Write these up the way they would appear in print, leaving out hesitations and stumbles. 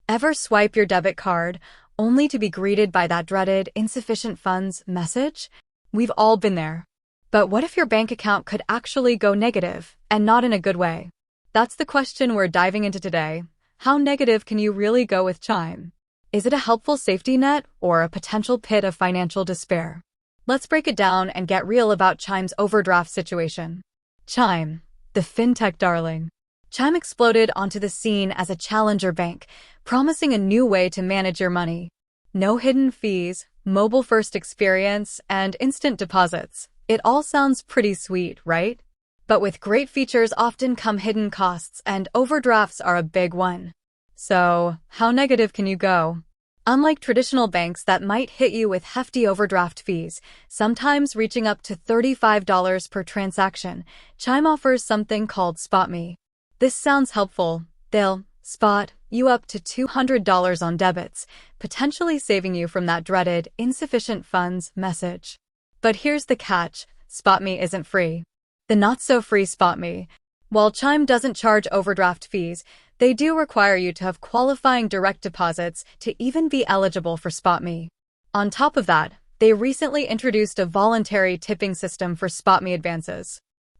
Ever swipe your debit card only to be greeted by that dreaded insufficient funds message? We've all been there. But what if your bank account could actually go negative, and not in a good way? That's the question we're diving into today. How negative can you really go with Chime? Is it a helpful safety net or a potential pit of financial despair? Let's break it down and get real about Chime's overdraft situation. Chime, the fintech darling. Chime exploded onto the scene as a challenger bank, promising a new way to manage your money. No hidden fees, mobile-first experience, and instant deposits. It all sounds pretty sweet, right? But with great features often come hidden costs, and overdrafts are a big one. So, how negative can you go? Unlike traditional banks that might hit you with hefty overdraft fees, sometimes reaching up to $35 per transaction, Chime offers something called SpotMe. This sounds helpful. They'll spot you up to $200 on debits, potentially saving you from that dreaded insufficient funds message. But here's the catch, SpotMe isn't free. The not-so-free SpotMe. While Chime doesn't charge overdraft fees, they do require you to have qualifying direct deposits to even be eligible for SpotMe. On top of that, they recently introduced a voluntary tipping system for SpotMe advances.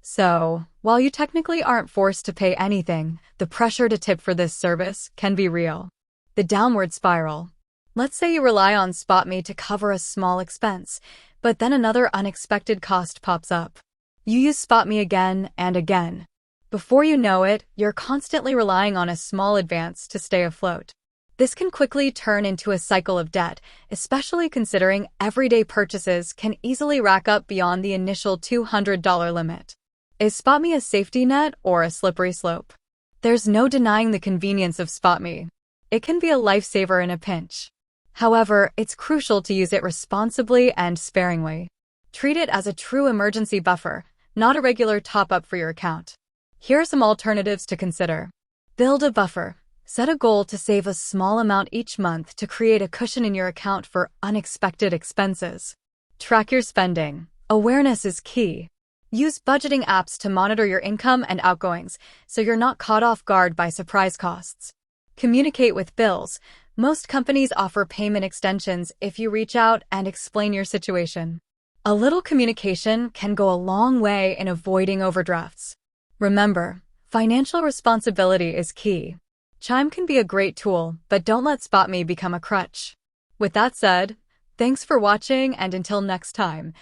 So, while you technically aren't forced to pay anything, the pressure to tip for this service can be real. The downward spiral. Let's say you rely on SpotMe to cover a small expense, but then another unexpected cost pops up. You use SpotMe again and again. Before you know it, you're constantly relying on a small advance to stay afloat. This can quickly turn into a cycle of debt, especially considering everyday purchases can easily rack up beyond the initial $200 limit. Is SpotMe a safety net or a slippery slope? There's no denying the convenience of SpotMe. It can be a lifesaver in a pinch. However, it's crucial to use it responsibly and sparingly. Treat it as a true emergency buffer, not a regular top-up for your account. Here are some alternatives to consider. Build a buffer. Set a goal to save a small amount each month to create a cushion in your account for unexpected expenses. Track your spending. Awareness is key. Use budgeting apps to monitor your income and outgoings so you're not caught off guard by surprise costs. Communicate with bills. Most companies offer payment extensions if you reach out and explain your situation. A little communication can go a long way in avoiding overdrafts. Remember, financial responsibility is key. Chime can be a great tool, but don't let SpotMe become a crutch. With that said, thanks for watching, and until next time,